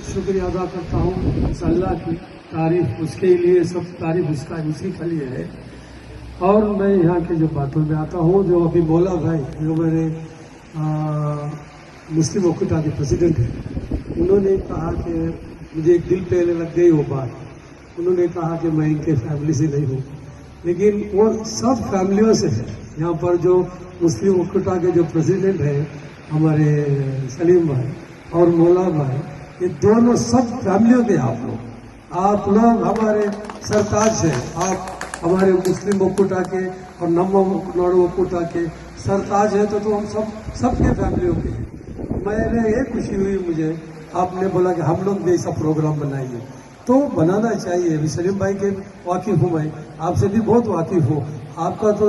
शुक्रिया अदा करता हूँ इस अल्लाह की तारीफ उसके लिए, सब तारीफ उसका उसी के लिए है। और मैं यहाँ के जो बातों में आता हूँ, जो अभी मौला भाई जो मेरे मुस्लिम वक्ता के प्रेसिडेंट हैं, उन्होंने कहा कि मुझे एक दिल पे लग गई वो बात। उन्होंने कहा कि मैं इनके फैमिली से नहीं हूँ, लेकिन वो सब फैमिलियों से है। यहाँ पर जो मुस्लिम वक्ता के जो प्रेसिडेंट हैं हमारे सलीम भाई और मौला भाई, ये दोनों सब फैमिलियों के आप लोग हमारे सरताज हैं, आप हमारे मुस्लिम वक्ता के और नम्बर वक्ता के सरताज हैं, तो हम सबके फैमिलियों के हैं। मैंने ये खुशी हुई मुझे, आपने बोला कि हम लोग भी ऐसा प्रोग्राम बनाएंगे, तो बनाना चाहिए। अभी सलीम भाई के वाकिफ हूँ, मैं आपसे भी बहुत वाकिफ हूँ। आपका तो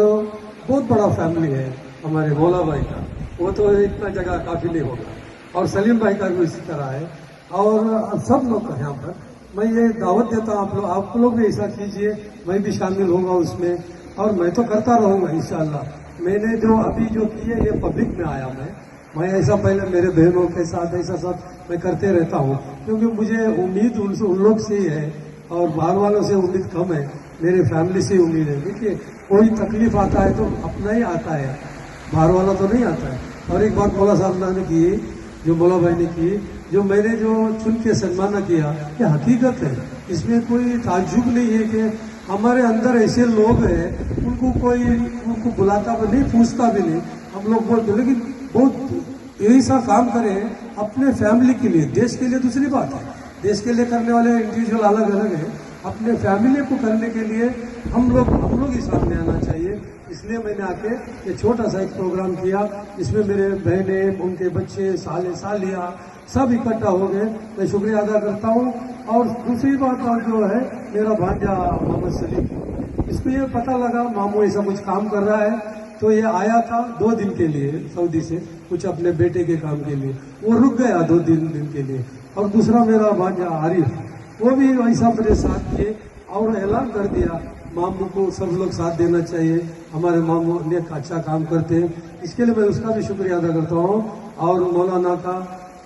बहुत बड़ा फैमिली है हमारे मौला भाई का, वो तो इतना जगह काफी नहीं होगा, और सलीम भाई का भी इसी तरह है, और सब लोग का यहाँ पर मैं ये दावत देता हूँ। आप लोग भी ऐसा कीजिए, मैं भी शामिल होगा उसमें, और मैं तो करता रहूँगा इंशाअल्लाह। मैंने जो अभी जो किए ये पब्लिक में आया, मैं ऐसा पहले मेरे बहनों के साथ ऐसा सब मैं करते रहता हूँ, क्योंकि मुझे उम्मीद उन लोग से ही है, और बाहर वालों से उम्मीद कम है, मेरे फैमिली से उम्मीद है। देखिए, कोई तकलीफ आता है तो अपना ही आता है, बाहर वाला तो नहीं आता है। और एक बात मौला साहब ने की, जो मौला भाई ने की, जो मैंने जो चुन के सम्मान किया, ये हकीकत है, इसमें कोई ताज्जुब नहीं है कि हमारे अंदर ऐसे लोग हैं, उनको बुलाता भी नहीं, पूछता भी नहीं, हम लोग बोलते, लेकिन बहुत यही सा काम करें अपने फैमिली के लिए। देश के लिए दूसरी बात है, देश के लिए करने वाले इंडिविजुअल अलग अलग है, अपने फैमिली को करने के लिए हम लोग ही सामने आना चाहिए। इसलिए मैंने आके ये छोटा सा एक प्रोग्राम किया, इसमें मेरे बहने, उनके बच्चे, सालिया सब इकट्ठा हो गए। मैं शुक्रिया अदा करता हूँ। और दूसरी बात और जो है, मेरा भांजा मोहम्मद सलीम, इसको ये पता लगा मामू ऐसा कुछ काम कर रहा है, तो ये आया था 2 दिन के लिए सऊदी से, कुछ अपने बेटे के काम के लिए, वो रुक गया 2 दिन के लिए। और दूसरा मेरा भांजा आरिफ, वो भी वैसा मेरे साथ किए और ऐलान कर दिया मामू को सब लोग साथ देना चाहिए, हमारे मामू ने अच्छा काम करते हैं। इसके लिए मैं उसका भी शुक्रिया अदा करता हूँ, और मौलाना का,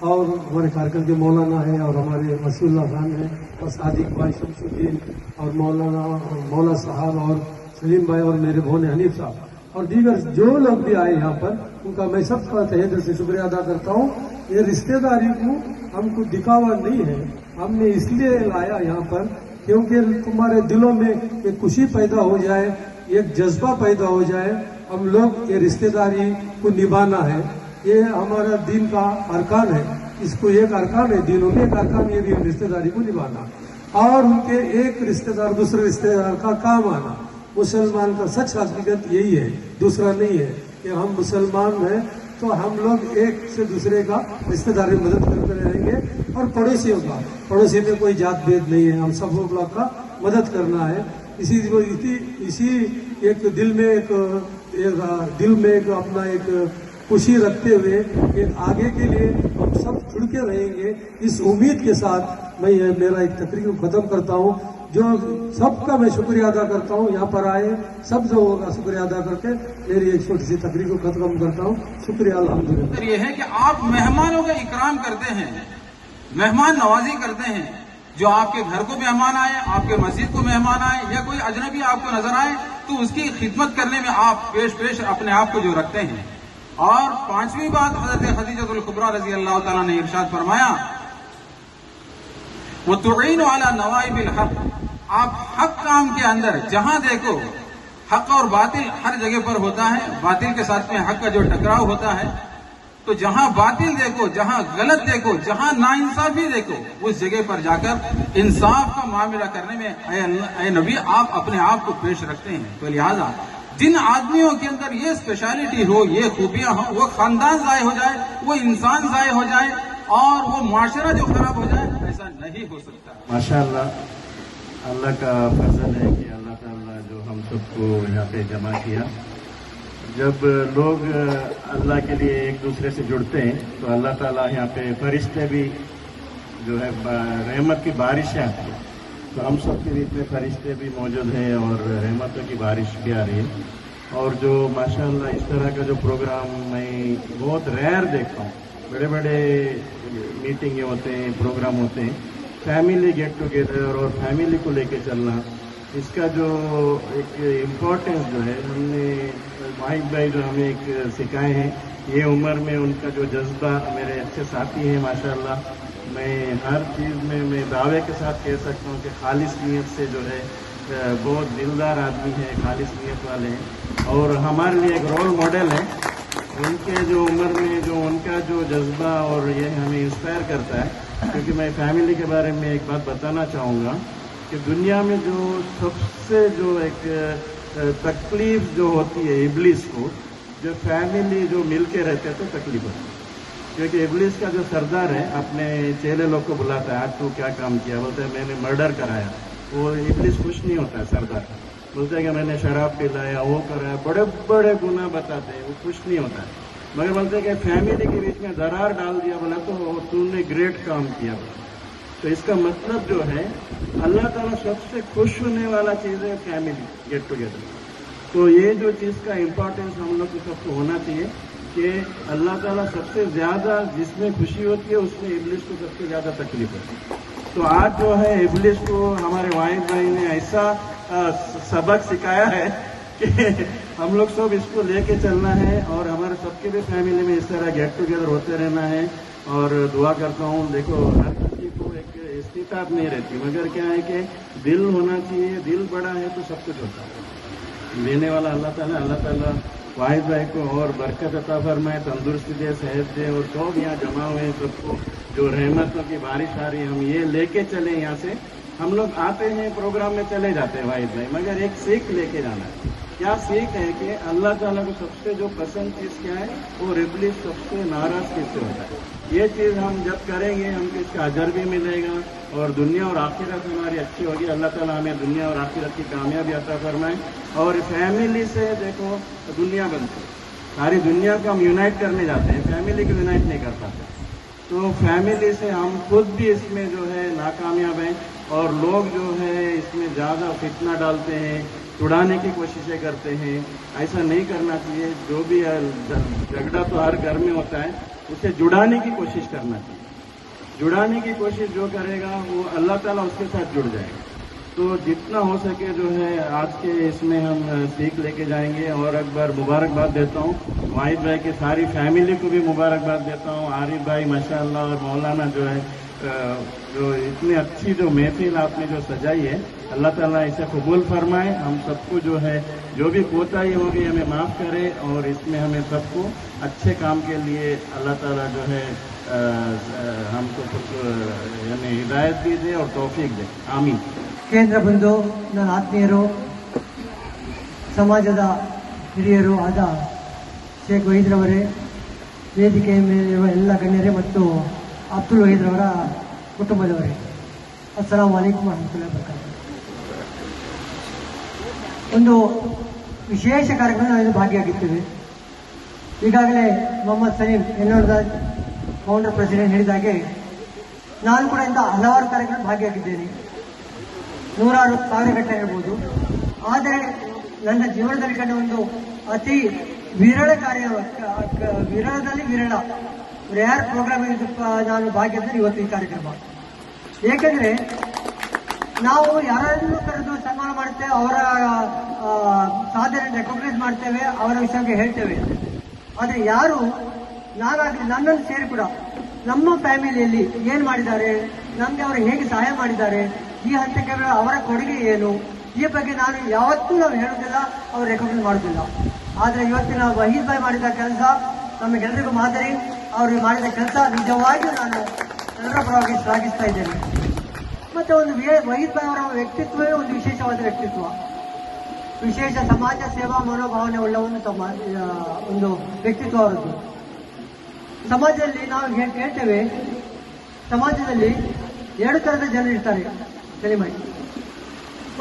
और हमारे कार्यक्रम के मौलाना है, और हमारे वसीउल्लाह खान है, और सादिक भाई शमशुद्दीन, और मौला साहब, और सलीम भाई, और मेरे भोने हनीफ साहब, और दीगर जो लोग भी आए यहाँ पर, उनका मैं सबका तहे दिल से शुक्रिया अदा करता हूँ। ये रिश्तेदारी को हमको दिखावा नहीं है, हमने इसलिए लाया यहाँ पर क्योंकि तुम्हारे दिलों में एक खुशी पैदा हो जाए, एक जज्बा पैदा हो जाए। हम लोग ये रिश्तेदारी को निभाना है, ये हमारा दीन का अरकान है, इसको एक अरकान है, दीनों में एक अरकान ये भी रिश्तेदारी को निभाना, और उनके एक रिश्तेदार दूसरे रिश्तेदार का काम आना। मुसलमान का सच हकीकत यही है, दूसरा नहीं है कि हम मुसलमान हैं तो हम लोग एक से दूसरे का रिश्तेदारी में मदद करते रहेंगे। और पड़ोसियों का, पड़ोसी में कोई जात भेद नहीं है, हम सब लोग का मदद करना है। इसी एक दिल में एक अपना एक खुशी रखते हुए एक आगे के लिए हम सब जुड़ के रहेंगे, इस उम्मीद के साथ मैं मेरा एक तकरीर को खत्म करता हूँ। जो सबका मैं शुक्रिया अदा करता हूँ, यहाँ पर आए सब लोगों का शुक्रिया अदा करके मेरी एक छोटी सी तकरीर को खत्म करता हूँ। शुक्रिया, अल्हम्दुलिल्लाह। ये है कि आप मेहमानों का इकराम करते हैं, मेहमान नवाजी करते हैं। जो आपके घर को मेहमान आए, आपके मस्जिद को मेहमान आए, या कोई अजनबी आपको नजर आए, तो उसकी खिदमत करने में आप पेश अपने आप को जो रखते हैं। और पांचवी बात, हजरत खदीजतुल कुबरा रजी अल्लाह ताला ने इरशाद फरमाया, वो तुईनु अला नवाइबिल हक, आप हक काम के अंदर जहां देखो, हक और बातिल हर जगह पर होता है, बातिल के साथ में हक का जो टकराव होता है, तो जहां बातिल देखो, जहां गलत देखो, जहां नाइंसाफी देखो, उस जगह पर जाकर इंसाफ का मामला करने में ऐ नबी आप अपने आप को पेश रखते हैं। तो लिहाजा जिन आदमियों के अंदर ये स्पेशलिटी हो, ये खूबियां हो, वो खानदान जाए हो जाए, वो इंसान जाए हो जाए, और वो माशरा जो खराब हो जाए, ऐसा नहीं हो सकता। माशाअल्लाह, अल्लाह का फजल है कि अल्लाह ताला जो हम सबको यहाँ पे जमा किया। जब लोग अल्लाह के लिए एक दूसरे से जुड़ते हैं तो अल्लाह ताला यहाँ पे फरिश्ते भी जो है रहमत की बारिश आती है। तो हम सब के बीच में फरिश्ते भी मौजूद हैं और रहमतों की बारिश भी आ रही है। और जो माशाअल्लाह इस तरह का जो प्रोग्राम मैं बहुत रेयर देखता हूँ, बड़े बड़े मीटिंगें होते हैं, प्रोग्राम होते हैं, फैमिली गेट टुगेदर और फैमिली को लेके चलना, इसका जो एक इम्पोर्टेंस जो है, हमने वाहिद भाई जो हमें एक सिखाए हैं, ये उम्र में उनका जो जज्बा, मेरे अच्छे साथी हैं माशाअल्लाह। मैं हर चीज़ में मैं दावे के साथ कह सकता हूँ कि खालिस नीयत से जो है बहुत दिलदार आदमी है, खालिस नीयत वाले हैं और हमारे लिए एक रोल मॉडल है। उनके जो उम्र में जो उनका जो जज्बा और ये हमें इंस्पायर करता है। क्योंकि मैं फैमिली के बारे में एक बात बताना चाहूँगा कि दुनिया में जो सबसे जो एक तकलीफ जो होती है इब्लिस को, जो फैमिली जो मिल के रहते हैं तो तकलीफ होती है। क्योंकि इब्लिस का जो सरदार है अपने चेले लोग को बुलाता है, आज तू क्या काम किया, बोलते हैं मैंने मर्डर कराया। वो इब्लिस खुश नहीं होता है, सरदार बोलते हैं कि मैंने शराब पिलाया, वो कराया, बड़े बड़े गुनाह बताते हैं, वो खुश नहीं होता है। मगर बोलते हैं कि फैमिली के बीच में दरार डाल दिया, बोला तो तूने ग्रेट काम किया। तो इसका मतलब जो है अल्लाह ताला सबसे खुश होने वाला चीज़ है फैमिली गेट टुगेदर। तो ये जो चीज़ का इम्पोर्टेंस हम लोग को सबको होना चाहिए कि अल्लाह ताला सबसे ज़्यादा जिसमें खुशी होती है उसमें इब्लिस को सबसे ज़्यादा तकलीफ होती है। तो आज जो है इब्लिस को हमारे वाहिद भाई ने ऐसा सबक सिखाया है कि हम लोग सब इसको लेके चलना है और हमारे सबके भी फैमिली में इस तरह गेट टुगेदर होते रहना है। और दुआ करता हूँ, देखो हर किसी को एक इस्तिताअत नहीं रहती, मगर क्या है कि दिल होना चाहिए, दिल बड़ा है तो सब कुछ होता है। देने वाला अल्लाह ताला वाहिद भाई को और बरकत अता फरमाए, तंदुरुस्ती दे, सेहत दे और सब यहाँ जमा हुए सबको जो रहमतों की बारिश आ रही है हम ये लेके चले। यहाँ से हम लोग आते हैं प्रोग्राम में चले जाते हैं वाहिद भाई, मगर एक सीख लेके जाना है। क्या सीख है कि अल्लाह ताला को सबसे जो पसंद चीज़ क्या है, वो इब्लिस सबसे नाराज किससे होता है। ये चीज़ हम जब करेंगे हमको इसका अजर भी मिलेगा और दुनिया और आखिरत हमारी अच्छी होगी। अल्लाह ताला हमें दुनिया और आखिरत की कामयाबी अता फरमाए। और फैमिली से देखो दुनिया बनती है, सारी दुनिया को हम यूनाइट करने जाते हैं, फैमिली को यूनाइट नहीं कर पाते। तो फैमिली से हम खुद भी इसमें जो है नाकामयाब हैं और लोग जो है इसमें ज़्यादा फितना डालते हैं, उड़ाने की कोशिशें करते हैं। ऐसा नहीं करना चाहिए। जो भी झगड़ा तो हर घर में होता है, उसे जुड़ाने की कोशिश करना चाहिए। जुड़ाने की कोशिश जो करेगा वो अल्लाह ताला उसके साथ जुड़ जाएगा। तो जितना हो सके जो है आज के इसमें हम सीख लेके जाएंगे। और एक बार मुबारकबाद देता हूँ वाहिद भाई की सारी फैमिली को भी मुबारकबाद देता हूँ। आरिफ भाई माशाअल्लाह और मौलाना जो है जो इतनी अच्छी जो महफिल आपने जो सजाई है, अल्लाह ताला इसे कबूल फरमाए। हम सबको जो है जो भी कोताही होगी हमें माफ़ करे और इसमें हमें सबको अच्छे काम के लिए अल्लाह ताला जो है हमको यानी हिदायत भी दे और तौफीक दे। आमीन। ಕೇಂದ್ರ ಬಂಧು, ನನ್ನ ಆತ್ಮೀಯರು, ಸಮಾಜದ ಹಿರಿಯರು ಆದ ಶೇಖ್ ವಹೀದ್ರವರೇ, ವೇದಿಕೆಯ ಮೇಲಿರುವ ಎಲ್ಲ ಗಣ್ಯರೇ ಮತ್ತು ಅಬ್ದುಲ್ ವಹೀದ್ ಅವರ ಕುಟುಂಬದವರೇ, ಅಸ್ಸಲಾಮು ಅಲೈಕುಂ ವರಹಮತುಲ್ಲಾಹಿ ವಬರಕಾತುಹು. ಒಂದು ವಿಶೇಷ ಕಾರ್ಯಕ್ರಮದಲ್ಲಿ ಭಾಗಿಯಾಗಿದ್ದೇವೆ. ಈಗಾಗಲೇ ಮೊಹಮ್ಮದ್ ಸಲೀಂ ಎನ್ನೋರ್ದಾಜ್ ಫೌಂಡರ್ ಪ್ರೆಸಿಡೆಂಟ್ ಹೇಳಿದಾಗೆ ನಾನು ಕೂಡ ಇಂಥ ಹಲವಾರು ಕಾರ್ಯಕ್ರಮ ಭಾಗಿಯಾಗಿದ್ದೇನೆ. ನೂರಾರು ಸಾವಿರ ಗಟ್ಟಲೆ ಇರ್ಬೋದು. ಆದರೆ ನನ್ನ ಜೀವನದಲ್ಲಿ ಕಂಡ ಒಂದು ಅತಿ ವಿರಳ ವಿರಳದಲ್ಲಿ ವಿರಳ ರೇರ್ ಪ್ರೋಗ್ರಾಮ್ ನಾನು ಭಾಗಿಯಾದರೆ ಇವತ್ತು ಈ ಕಾರ್ಯಕ್ರಮ. ಏಕೆಂದರೆ ನಾವು ಯಾರನ್ನು ಕರೆದು ಸನ್ಮಾನ ಮಾಡ್ತೇವೆ, ಅವರ ಸಾಧನೆ ರೆಕಗ್ನೈಸ್ ಮಾಡ್ತೇವೆ, ಅವರ ವಿಷಯಕ್ಕೆ ಹೇಳ್ತೇವೆ. ಆದರೆ ಯಾರು ನಾನಾಗಲಿ ನನ್ನನ್ನು ಸೇರಿ ಕೂಡ ನಮ್ಮ ಫ್ಯಾಮಿಲಿಯಲ್ಲಿ ಏನು ಮಾಡಿದ್ದಾರೆ, ನಮಗೆ ಅವರು ಹೇಗೆ ಸಹಾಯ ಮಾಡಿದ್ದಾರೆ, ಈ ಹಂತಕ್ಕೆ ಅವರ ಕೊಡುಗೆ ಏನು, ಈ ಬಗ್ಗೆ ನಾನು ಯಾವತ್ತೂ ನಾವು ಹೇಳುವುದಿಲ್ಲ, ಅವರು ರೆಕಗ್ನೈಸ್ ಮಾಡುವುದಿಲ್ಲ. ಆದರೆ ಇವತ್ತಿನ ವಹೀದ್ ಭಾಯ್ ಮಾಡಿದ ಕೆಲಸ ನಮಗೆಲ್ಲರಿಗೂ ಮಾದರಿ. ಅವರು ಮಾಡಿದ ಕೆಲಸ ನಿಜವಾಗಿಯೂ ನಾನು ಎಲ್ಲರ ಪರವಾಗಿ ಶ್ಲಾಘಿಸ್ತಾ ಇದ್ದೇನೆ. ಮತ್ತೆ ಒಂದು ವಹೀದ್ ಭಾಯ್ ಅವರ ವ್ಯಕ್ತಿತ್ವವೇ ಒಂದು ವಿಶೇಷವಾದ ವ್ಯಕ್ತಿತ್ವ, ವಿಶೇಷ ಸಮಾಜ ಸೇವಾ ಮನೋಭಾವನೆ ಉಳ್ಳ ಒಂದು ವ್ಯಕ್ತಿತ್ವ ಅವರದ್ದು. ಸಮಾಜದಲ್ಲಿ ನಾವು ಹೇಳ್ತೇವೆ, ಸಮಾಜದಲ್ಲಿ 2 ಥರದ ಜನರು ಇರ್ತಾರೆ ತಲೆಮಾರಿ.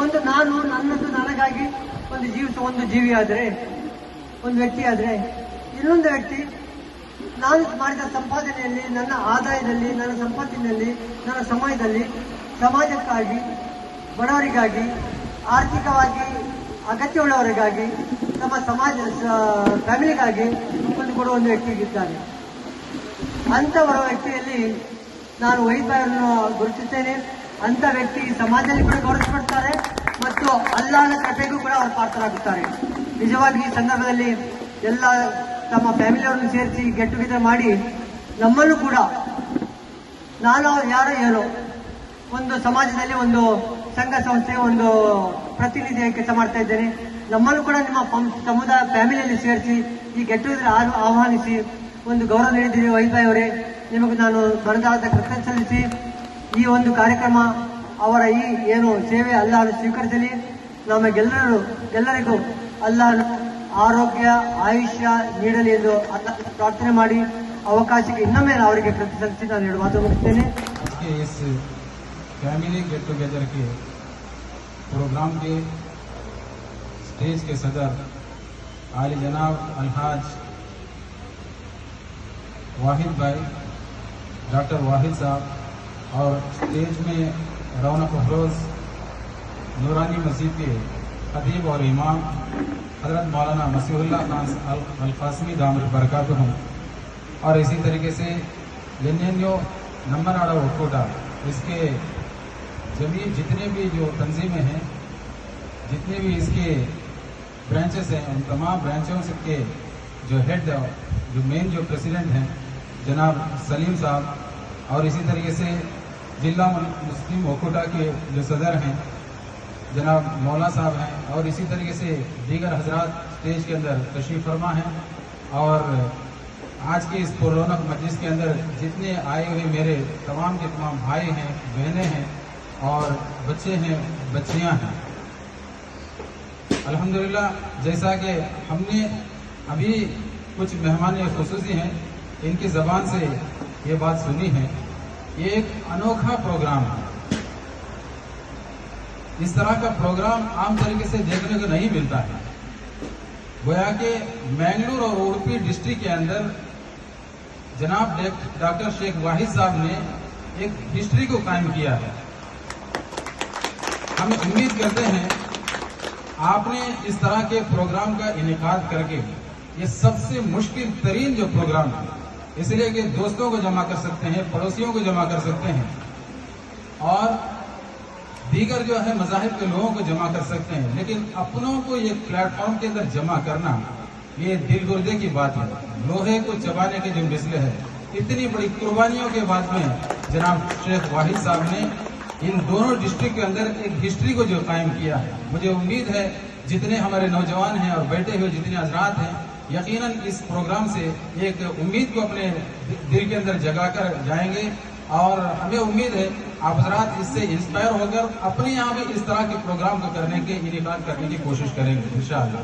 ಒಂದು ನಾನು ನನ್ನದು ನನಗಾಗಿ ಒಂದು ಜೀವಿ ಆದರೆ, ಒಂದು ವ್ಯಕ್ತಿ ಆದರೆ, ಇನ್ನೊಂದು ವ್ಯಕ್ತಿ ನಾನು ಮಾಡಿದ ಸಂಪಾದನೆಯಲ್ಲಿ, ನನ್ನ ಆದಾಯದಲ್ಲಿ, ನನ್ನ ಸಂಪತ್ತಿನಲ್ಲಿ, ನನ್ನ ಸಮಯದಲ್ಲಿ ಸಮಾಜಕ್ಕಾಗಿ, ಬಡವರಿಗಾಗಿ, ಆರ್ಥಿಕವಾಗಿ ಅಗತ್ಯವುಳ್ಳವರಿಗಾಗಿ, ನಮ್ಮ ಫ್ಯಾಮಿಲಿಗಾಗಿ ಕೊಡುವ ಒಂದು ವ್ಯಕ್ತಿಗಿದ್ದಾರೆ. ಅಂಥವರ ವ್ಯಕ್ತಿಯಲ್ಲಿ ನಾನು ವಹೀದ್ ಭಾಯ್ ಅವರನ್ನು ಗುರುತಿಸ್ತೇನೆ. ಅಂಥ ವ್ಯಕ್ತಿ ಸಮಾಜದಲ್ಲಿ ಕೂಡ ಗೌರವಿಸಲ್ಪಡ್ತಾರೆ ಮತ್ತು ಅಲ್ಲಾಹನ ಕೃಪೆಗೂ ಕೂಡ ಅವರು ಪಾತ್ರರಾಗುತ್ತಾರೆ. ನಿಜವಾಗಿ ಈ ಸಂದರ್ಭದಲ್ಲಿ ಎಲ್ಲ ತಮ್ಮ ಫ್ಯಾಮಿಲಿಯವರನ್ನು ಸೇರಿಸಿ ಗೆಟ್ ಟುಗೆದರ್ ಮಾಡಿ ನಮ್ಮಲ್ಲೂ ಕೂಡ ನಾನು ಯಾರೋ ಏನೋ ಒಂದು ಸಮಾಜದಲ್ಲಿ ಒಂದು ಸಂಘ ಸಂಸ್ಥೆ ಒಂದು ಪ್ರತಿನಿಧಿಯ ಕೆಲಸ ಮಾಡ್ತಾ ಇದ್ದೇನೆ. ನಮ್ಮಲ್ಲೂ ಕೂಡ ನಿಮ್ಮ ಸಮುದಾಯ ಫ್ಯಾಮಿಲಿಯಲ್ಲಿ ಸೇರಿಸಿ ಈ ಗೆಟ್ ಟುಗೆದರ್ ಆಹ್ವಾನಿಸಿ ಒಂದು ಗೌರವ ನೀಡಿದ್ದೀರಿ ವಹೀದ್ ಭಾಯ್ ಅವರೇ. ನಿಮಗೆ ನಾನು ಮನದಾಳದ ಕೃತಜ್ಞತೆ ಸಲ್ಲಿಸಿ ಈ ಒಂದು ಕಾರ್ಯಕ್ರಮ ಅವರ ಈ ಏನು ಸೇವೆ ಅಲ್ಲಾಹನು ಸ್ವೀಕರಿಸಲಿ. ನಮಗೆಲ್ಲರಿಗೂ ಅಲ್ಲಾಹನು ಆರೋಗ್ಯ ಆಯುಷ್ಯ ನೀಡಲಿ ಎಂದು ಪ್ರಾರ್ಥನೆ ಮಾಡಿ ಅವಕಾಶಕ್ಕೆ ಇನ್ನೊಮ್ಮೆ ಅವರಿಗೆ ಕೃತಜ್ಞತೆ ಸಲ್ಲಿಸಿ ನಾನು 2 ಮಾತು ಮುಗಿಸ್ತೇನೆ. इस फैमिली गेट टुगेदर के प्रोग्राम के स्टेज के सदर आली जनाब अलहाज वाहिद भाई, डॉक्टर वाहिद साहब, और स्टेज में रौनक अफरोज नूरानी मस्जिद के खतीब और इमाम हजरत मौलाना मसीहुल्लाह खान अल-कासमी दामद बरकातुहुम, और इसी तरीके से एनएनयू नंबरनाड़ा ओकोटा, इसके जितने भी जो तंजीमें हैं, जितने भी इसके ब्रांचेस हैं, उन तमाम ब्रांचों के जो हेड, जो मेन जो प्रेसिडेंट हैं जनाब सलीम साहब, और इसी तरीके से जिला मुस्लिम ओकोटा के जो सदर हैं जनाब मौला साहब हैं, और इसी तरीके से दीगर हजरात स्टेज के अंदर तशरीफ़ फरमा हैं। और आज के इस पुररौनक मजलिस के अंदर जितने आए हुए मेरे तमाम के तमाम भाई हैं, बहनें हैं और बच्चे हैं, बच्चियां हैं, अल्हम्दुलिल्लाह, जैसा कि हमने अभी कुछ मेहमान खुसूसी हैं, इनकी ज़बान से ये बात सुनी है, ये एक अनोखा प्रोग्राम है। इस तरह का प्रोग्राम आम तरीके से देखने को नहीं मिलता है। गोया कि मैंगलोर और उडुपी डिस्ट्रिक्ट के अंदर जनाब डॉक्टर शेख वाहिद साहब ने एक हिस्ट्री को कायम किया है। हम उम्मीद करते हैं आपने इस तरह के प्रोग्राम का इनेकाद करके, ये सबसे मुश्किल तरीन जो प्रोग्राम है, इसलिए कि दोस्तों को जमा कर सकते हैं, पड़ोसियों को जमा कर सकते हैं, और दीगर जो है मज़ाहिब के लोगों को जमा कर सकते हैं, लेकिन अपनों को ये प्लेटफॉर्म के अंदर जमा करना, ये दिल गुर्दे की बात है। लोहे को चबाने के जो मिसले है, इतनी बड़ी कुर्बानियों के बाद में जनाब शेख वाहिद साहब ने इन दोनों डिस्ट्रिक्ट के अंदर एक हिस्ट्री को जो कायम किया है। मुझे उम्मीद है जितने हमारे नौजवान हैं और बैठे हुए जितने हजरात हैं, यकीनन इस प्रोग्राम से एक उम्मीद को अपने दिल के अंदर जगा कर जाएंगे, और हमें उम्मीद है आप हजरात इससे इंस्पायर होकर अपने यहाँ भी इस तरह के प्रोग्राम को करने के इनेकाद करने की कोशिश करेंगे इंशाअल्लाह।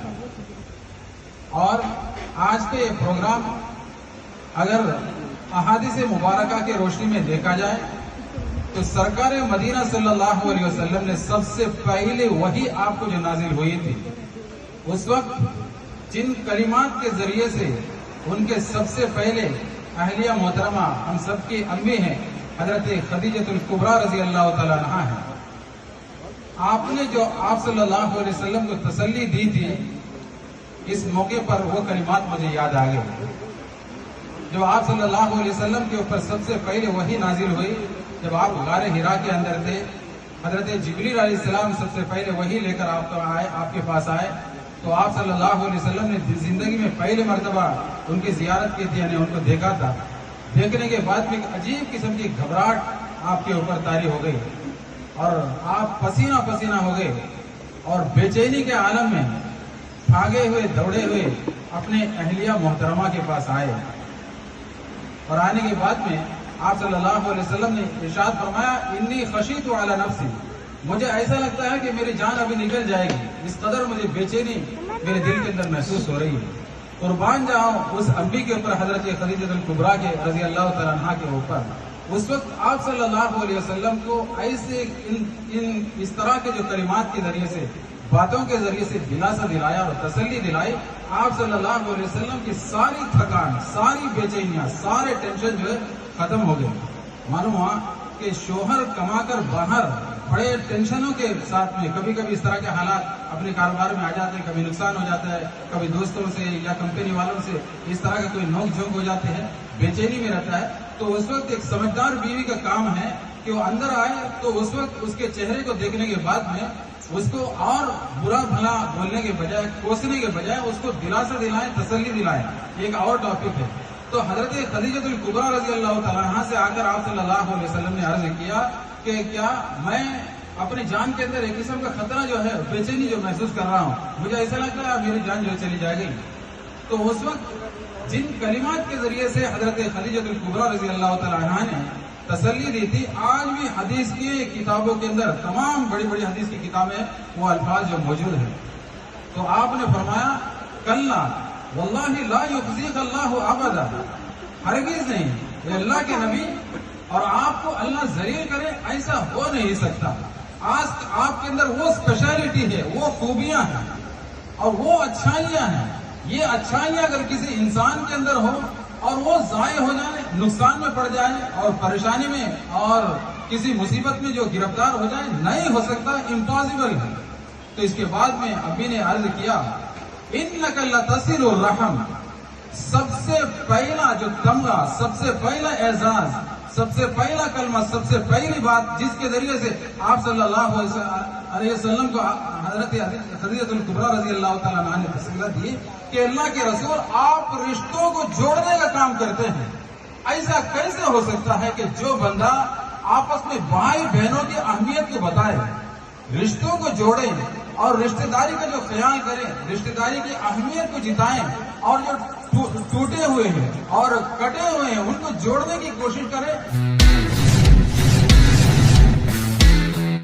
और आज के प्रोग्राम अगर अहादीस मुबारका के रोशनी में देखा जाए तो सरकार मदीना सल्लल्लाहु अलैहि वसल्लम ने सबसे पहले वही आपको जो नाजिल हुई थी, उस वक्त जिन कलिमात के जरिए से उनके सबसे पहले अहलिया मोहतरमा हम सबकी अम्मी हैं हजरत खदीजतुल कुबरा रजी अल्लाह तआला अन्हा है। आपने जो आप सल्लल्लाहु अलैहि वसल्लम को तसल्ली दी थी, इस मौके पर वो कलिमात मुझे याद आ गए। जब आप सल्लल्लाहु अलैहि वसल्लम के ऊपर सबसे पहले वही नाजिल हुई, जब आप गारे हिरा के अंदर थे, हजरत जिब्रील अलैहिस्सलाम सबसे पहले वही लेकर आपके पास आए, तो आप सल्लल्लाहु अलैहि वसल्लम ने जिंदगी में पहले मर्तबा उनकी जियारत की थी, यानी उनको देखा था। देखने के बाद भी एक अजीब किस्म की घबराहट आपके ऊपर तारी हो गई और आप पसीना पसीना हो गए और बेचैनी के आलम में भागे हुए दौड़े हुए अपने अहलिया मोहतरमा के पास आए। और आने के बाद में आप सल्लल्लाहु अलैहि वसल्लम ने इरशाद फरमाया, इन्नी खशीतु अला नफ्सी, मुझे ऐसा लगता है कि मेरी जान अभी निकल जाएगी, इस कदर मुझे बेचैनी मेरे दिल के अंदर महसूस हो रही है। कुर्बान जाऊं उस अम्मी के ऊपर, हजरत खदीजतुल कुबरा के रजी अल्लाह तआला अन्हा के ऊपर। उस वक्त आप सल्लल्लाहु अलैहि वसल्लम को ऐसे इस तरह के जो कलिमात के जरिए से, बातों के जरिए से दिलासा दिलाया और तसल्ली दिलाई। आप सल्लल्लाहु अलैहि वसल्लम की सारी थकान, सारी बेचैनियां, सारे टेंशन जो है खत्म हो गए। मालूम हुआ कि शोहर कमाकर बाहर बड़े टेंशनों के साथ में कभी कभी इस तरह के हालात अपने कारोबार में आ जाते हैं, कभी नुकसान हो जाता है, कभी दोस्तों से या कंपनी वालों से इस तरह का कोई नोक झोंक हो जाते हैं, बेचैनी में रहता है। तो उस वक्त एक समझदार बीवी का काम है कि वो अंदर आए तो उस वक्त उसके चेहरे को देखने के बाद में उसको और बुरा भला बोलने के बजाय, कोसने के बजाय उसको दिलासा दिलाएं, तसल्ली दिलाएं। एक और टॉपिक है। तो हजरत खदीजतुल कुबरा रजी अल्लाह तआला अन्हा से आकर आप सल्लल्लाहु अलैहि वसल्लम ने अर्ज किया कि क्या मैं अपनी जान के अंदर एक किस्म का खतरा जो है, बेचैनी जो महसूस कर रहा हूँ, मुझे ऐसा लगता है मेरी जान जो है चली जाएगी। तो उस वक्त जिन कलिमात के जरिए से हजरत खदीजतुल कुबरा रजी अल्लाह तआला अन्हा ने तसल्ली दी थी, आज भी हदीस की किताबों के अंदर, तमाम बड़ी बड़ी हदीस की किताबें, वो अल्फाज जो मौजूद है। तो आपने फरमाया, कल्ला वल्लाहि ला युखज़ीक अल्लाहु अबदा, हरगिज नहीं, ये अल्लाह के नबी और आपको अल्लाह जलील करे, ऐसा हो नहीं सकता। आज आपके अंदर वो स्पेशलिटी है, वो खूबियां हैं और वो अच्छाइयां हैं। ये अच्छाइयां अगर किसी इंसान के अंदर हो और वो जाये हो जाए, नुकसान में पड़ जाए और परेशानी में और किसी मुसीबत में जो गिरफ्तार हो जाए, नहीं हो सकता, इम्पॉसिबल है। तो इसके बाद में अभी ने अर्ज किया, इन्नका लतसिलुर रहम, सबसे पहला जो तमगा, सबसे पहला एजाज, सबसे पहला कलमा, सबसे पहली बात जिसके जरिए से आप सल्लल्लाहु अलैहि वसल्लम को हजरत खदीजतुल कुबरा रजी अल्लाह तआला अन्हा ने तसल्ली दी कि अल्लाह के रसूल आप रिश्तों को जोड़ने का काम करते हैं। ऐसा कैसे हो सकता है कि जो बंदा आपस में भाई बहनों की अहमियत को बताए, रिश्तों को जोड़े और रिश्तेदारी का जो ख्याल करें, रिश्तेदारी की अहमियत को जिताएं और जो टूटे हुए हैं और कटे हुए हैं उनको जोड़ने की कोशिश करें।